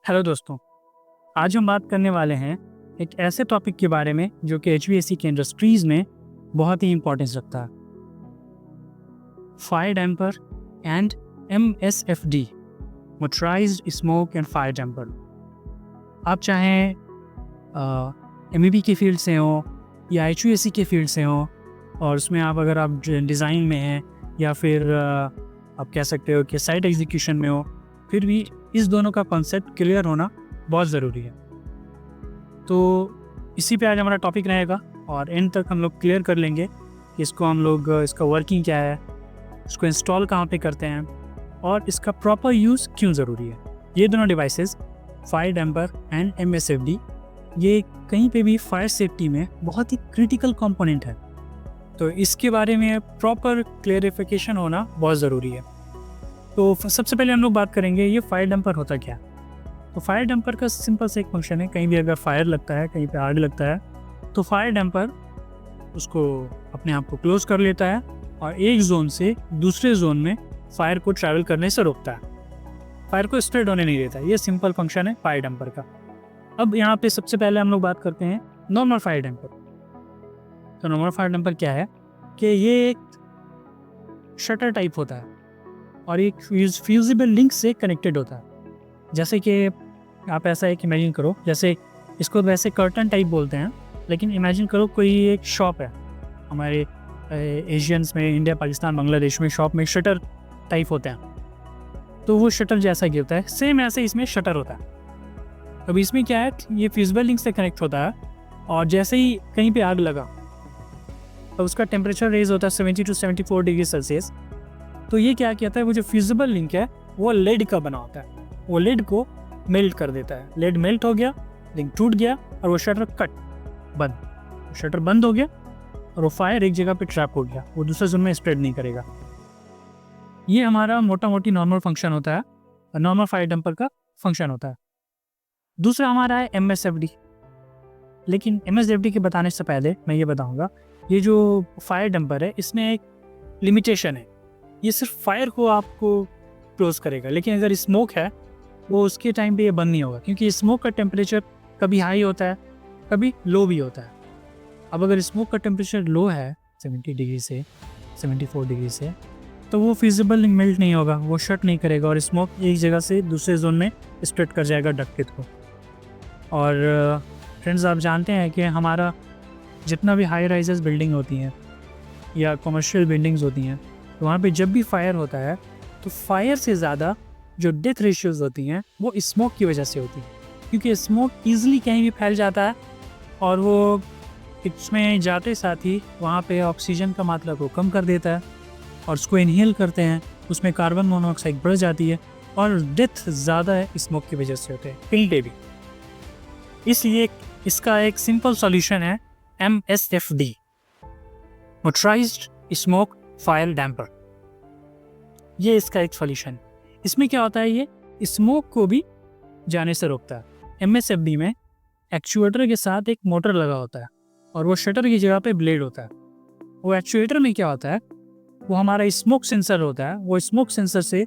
Hello दोस्तों, आज हम बात करने वाले हैं एक ऐसे टॉपिक के बारे में जो कि एचवीएसी के इंडस्ट्रीज़ में बहुत ही इम्पोर्टेंस रखता है। Fire damper and MSFD, motorized smoke and fire damper. आप चाहें एमईबी की फील्ड से हो या एचवीएसी के फील्ड से हो, और उसमें अगर आप डिज़ाइन में हैं या फिर आप कह सकते हो कि साइट एग्जीक्यूशन में हो, फिर भी इस दोनों का कॉन्सेप्ट क्लियर होना बहुत ज़रूरी है। तो इसी पे आज हमारा टॉपिक रहेगा और एंड तक हम लोग क्लियर कर लेंगे कि इसका वर्किंग क्या है, इसको इंस्टॉल कहाँ पे करते हैं और इसका प्रॉपर यूज़ क्यों ज़रूरी है। ये दोनों डिवाइसेस फायर डैम्पर एंड एमएसएफडी, ये कहीं पे भी फायर सेफ्टी में बहुत ही क्रिटिकल कंपोनेंट है, तो इसके बारे में प्रॉपर क्लियरिफिकेशन होना बहुत ज़रूरी है। तो सबसे पहले हम लोग बात करेंगे ये फायर डैम्पर होता क्या। तो फायर डैम्पर का सिंपल से एक फंक्शन है, कहीं भी अगर फायर लगता है, कहीं पे आग लगता है, तो फायर डैम्पर उसको अपने आप को क्लोज कर लेता है और एक जोन से दूसरे जोन में फायर को ट्रैवल करने से रोकता है, फायर को स्प्रेड होने नहीं देता। ये सिंपल फंक्शन है फायर डैम्पर का। अब यहाँ पे सबसे पहले हम लोग बात करते हैं नॉर्मल फायर डैम्पर। तो नॉर्मल फायर डैम्पर क्या है कि ये एक शटर टाइप होता है और एक फ्यूजिबल लिंक से कनेक्टेड होता है। जैसे कि आप ऐसा एक इमेजिन करो, जैसे इसको वैसे कर्टन टाइप बोलते हैं, लेकिन इमेजिन करो कोई एक शॉप है हमारे एशियंस में, इंडिया, पाकिस्तान, बांग्लादेश में शॉप में शटर टाइप होते हैं, तो वो शटर जैसा गिरता है, सेम ऐसे इसमें शटर होता है। अब इसमें क्या है, ये फ्यूजिबल लिंक से कनेक्ट होता है और जैसे ही कहीं पे आग लगा तो उसका टेम्परेचर रेज होता है 70 to 74 डिग्री सेल्सियस। तो ये क्या कहता है, वो जो फ्यूजिबल लिंक है वो लेड का बना होता है, वो लेड को मेल्ट कर देता है। लेड मेल्ट हो गया, लिंक टूट गया और वो शटर शटर बंद हो गया और वो फायर एक जगह पे ट्रैप हो गया, वो दूसरे जोन में स्प्रेड नहीं करेगा। ये हमारा मोटा मोटी नॉर्मल फंक्शन होता है, नॉर्मल फायर डैम्पर का फंक्शन होता है। दूसरा हमारा है एमएसएफडी। लेकिन एमएसएफडी के बताने से पहले मैं ये बताऊँगा, ये जो फायर डैम्पर है इसमें एक लिमिटेशन है, ये सिर्फ फायर को आपको क्लोज करेगा, लेकिन अगर स्मोक है वो उसके टाइम पे ये बंद नहीं होगा, क्योंकि स्मोक का टेम्परेचर कभी हाई होता है, कभी लो भी होता है। अब अगर स्मोक का टेम्परेचर लो है 70 डिग्री से 74 डिग्री से, तो वो फिजिबल लिंक मेल्ट नहीं होगा, वो शट नहीं करेगा और स्मोक एक जगह से दूसरे जोन में स्प्रेड कर जाएगा डक्ट को। और फ्रेंड्स, आप जानते हैं कि हमारा जितना भी हाई राइजेस बिल्डिंग होती हैं या कमर्शियल बिल्डिंग्स होती हैं, तो वहाँ पे जब भी फायर होता है तो फायर से ज़्यादा जो डेथ रेशियोज़ होती हैं वो स्मोक की वजह से होती हैं, क्योंकि स्मोक ईज़िली कहीं भी फैल जाता है और वो इसमें जाते साथ ही वहाँ पे ऑक्सीजन का मात्रा को कम कर देता है और उसको इनहेल करते हैं, उसमें कार्बन मोनोऑक्साइड बढ़ जाती है और डेथ ज़्यादा है स्मोक की वजह से होते हैं, कहीं पे भी। इसलिए इसका एक सिंपल सॉल्यूशन है MSFD, motorised smoke fire damper. ये इसका एक सॉल्यूशन। इसमें क्या होता है, ये स्मोक को भी जाने से रोकता है। MSFD में एक्चुएटर के साथ एक मोटर लगा होता है और वो शटर की जगह पे ब्लेड होता है। वो एक्चुएटर में क्या होता है, वो हमारा स्मोक सेंसर होता है, वो स्मोक सेंसर से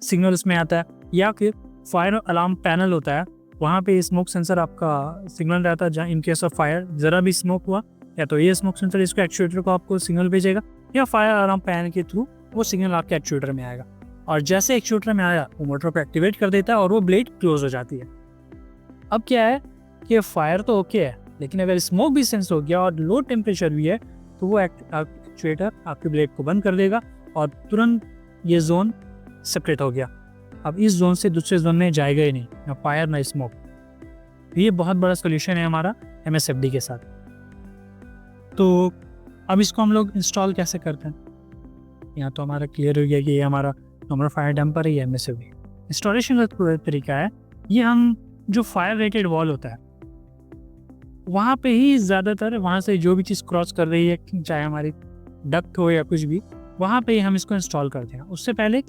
सिग्नल उसमें आता है, या फिर फायर अलार्म पैनल होता है, वहाँ पे स्मोक सेंसर आपका सिग्नल रहता है, जहाँ इन केस ऑफ फायर ज़रा भी स्मोक हुआ, या तो ये स्मोक सेंसर इसको एक्चुएटर को आपको सिग्नल भेजेगा, या फायर अलार्म पैनल के थ्रू वो सिग्नल आपके एक्चुएटर में आएगा और जैसे एक्चुएटर में आया वो मोटर को एक्टिवेट कर देता है और वो ब्लेड क्लोज हो जाती है। अब क्या है कि फायर तो ओके है, लेकिन अगर स्मोक भी सेंस हो गया और लो टेम्परेचर भी है तो वो एक्चुएटर आपके ब्लेड को बंद कर देगा और तुरंत ये जोन सेपरेट हो गया। अब इस जोन से दूसरे जोन में जाएगा ही नहीं, ना फायर ना स्मोक। ये बहुत बड़ा सोल्यूशन है हमारा MSFD के साथ। तो अब इसको हम लोग इंस्टॉल कैसे करते हैं, यहाँ तो हमारा क्लियर हो गया कि ये हमारा नॉर्मल फायर डैम्पर है, ये MSFD। इंस्टॉलेशन का तरीका है, ये हम जो फायर रेटेड वॉल होता है वहाँ पे ही ज़्यादातर, वहाँ से जो भी चीज़ क्रॉस कर रही है, चाहे हमारी डक्ट हो या कुछ भी, वहाँ पे ही हम इसको इंस्टॉल करते हैं। उससे पहले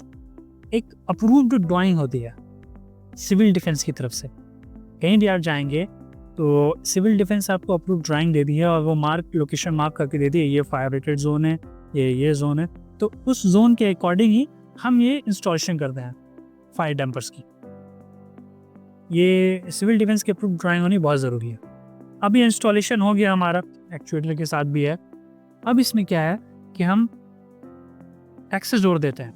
एक अप्रूव्ड ड्राइंग होती है सिविल डिफेंस की तरफ से। कहीं भी आप जाएंगे तो सिविल डिफेंस आपको अप्रूव्ड ड्राइंग दे दी है और वो लोकेशन मार्क करके दे दी है, ये फायर रेटेड जोन है, ये जोन है। तो उस जोन के अकॉर्डिंग ही हम ये इंस्टॉलेशन करते हैं फायर डैम्पर्स की। ये सिविल डिफेंस के प्रूफ ड्राइंग होनी बहुत ज़रूरी है। अभी इंस्टॉलेशन हो गया हमारा, एक्चुएटर के साथ भी है। अब इसमें क्या है कि हम एक्सेस डोर देते हैं,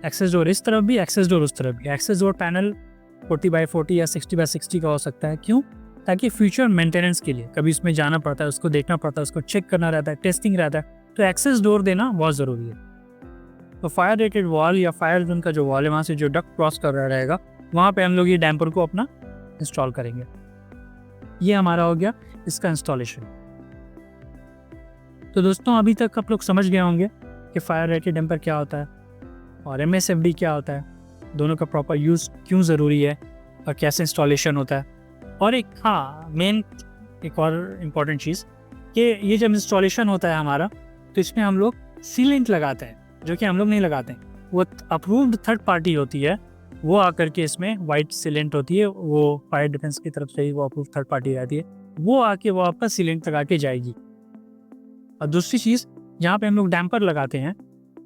एक्सेस डोर इस तरफ भी, एक्सेस डोर उस तरफ भी। एक्सेस डोर पैनल 40x40 या 60x60 का हो सकता है। क्यों? ताकि फ्यूचर मेंटेनेंस के लिए कभी इसमें जाना पड़ता है, उसको देखना पड़ता है, उसको चेक करना रहता है, टेस्टिंग रहता है, तो एक्सेस डोर देना बहुत ज़रूरी है। तो फायर रेटेड वॉल या फायर जोन का जो वॉल है, वहाँ से जो डक्ट क्रॉस कर रहा रहेगा, वहाँ पे हम लोग ये डैम्पर को अपना इंस्टॉल करेंगे। ये हमारा हो गया इसका इंस्टॉलेशन। तो दोस्तों अभी तक आप लोग समझ गए होंगे कि फायर रेटेड डैम्पर क्या होता है और MSFD क्या होता है, दोनों का प्रॉपर यूज़ क्यों ज़रूरी है और कैसे इंस्टॉलेशन होता है। और एक मेन एक और इम्पॉर्टेंट चीज़ कि ये जब इंस्टॉलेशन होता है हमारा, तो इसमें हम लोग सीलेंट लगाते हैं, जो कि हम लोग नहीं लगाते हैं। वो अप्रूव्ड थर्ड पार्टी होती है, वो आकर के इसमें वाइट सीलेंट होती है, वो फायर डिफेंस की तरफ से ही वो अप्रूव्ड थर्ड पार्टी रहती है, वो आके वो आपका सीलेंट लगा के जाएगी। और दूसरी चीज़, जहाँ पे हम लोग डैम्पर लगाते हैं,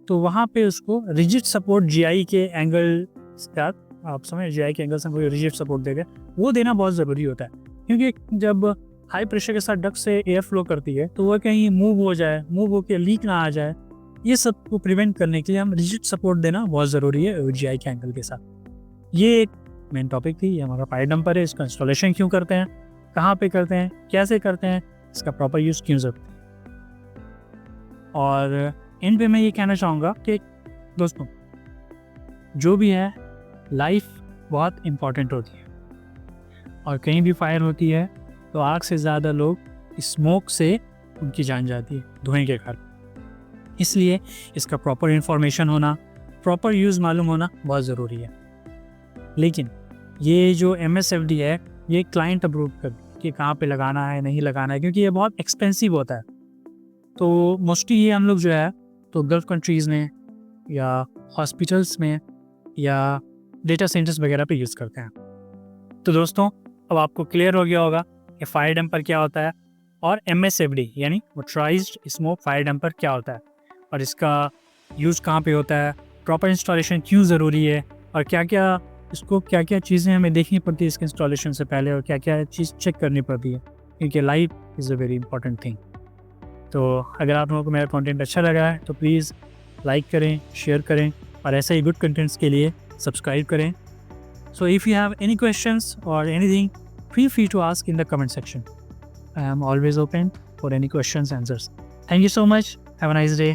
तो वहाँ पे उसको रिजिड सपोर्ट GI के एंगल का, आप समझ, GI के एंगल से कोई रिजिड सपोर्ट देगा, वो देना बहुत ज़रूरी होता है। क्योंकि जब हाई प्रेशर के साथ डक्ट से एयर फ्लो करती है, तो वह कहीं मूव हो जाए, मूव होकर लीक ना आ जाए, ये सब को प्रिवेंट करने के लिए हम रिजिड सपोर्ट देना बहुत ज़रूरी है GI के एंगल के साथ। ये एक मेन टॉपिक थी। ये हमारा फायर डंपर है, इसका इंस्टॉलेशन क्यों करते हैं, कहाँ पे करते हैं, कैसे करते हैं, इसका प्रॉपर यूज़ क्यों ज़रूरी है। और इन पे मैं ये कहना चाहूँगा कि दोस्तों, जो भी है, लाइफ बहुत इम्पॉर्टेंट होती है, और कहीं भी फायर होती है तो आग से ज़्यादा लोग स्मोक से उनकी जान जाती है, धुएं के कारण। इसलिए इसका प्रॉपर इन्फॉर्मेशन होना, प्रॉपर यूज़ मालूम होना बहुत ज़रूरी है। लेकिन ये जो MSFD है, ये क्लाइंट अप्रूव कर कि कहाँ पे लगाना है, नहीं लगाना है, क्योंकि ये बहुत एक्सपेंसिव होता है। तो मोस्टली ये हम लोग जो है तो गल्फ कंट्रीज़ में या हॉस्पिटल्स में या डेटा सेंटर्स वगैरह पे यूज़ करते हैं। तो दोस्तों अब आपको क्लियर हो गया होगा कि फायर डैम्पर क्या होता है और MSFD यानी मोटराइज्ड स्मोक फायर डैम्पर क्या होता है, और इसका यूज़ कहाँ पे होता है, प्रॉपर इंस्टॉलेशन क्यों ज़रूरी है, और क्या क्या चीज़ें हमें देखनी पड़ती है इसके इंस्टॉलेशन से पहले, और क्या क्या चीज़ चेक करनी पड़ती है, क्योंकि life is a very important thing. तो अगर आप लोगों को मेरा कंटेंट अच्छा लगा है तो प्लीज़ लाइक करें, शेयर करें, और ऐसे ही गुड कंटेंट्स के लिए सब्सक्राइब करें। So if you have any questions और anything, feel free to ask in the comment section. I am always open for any questions, answers. Thank you so much. Have a nice day.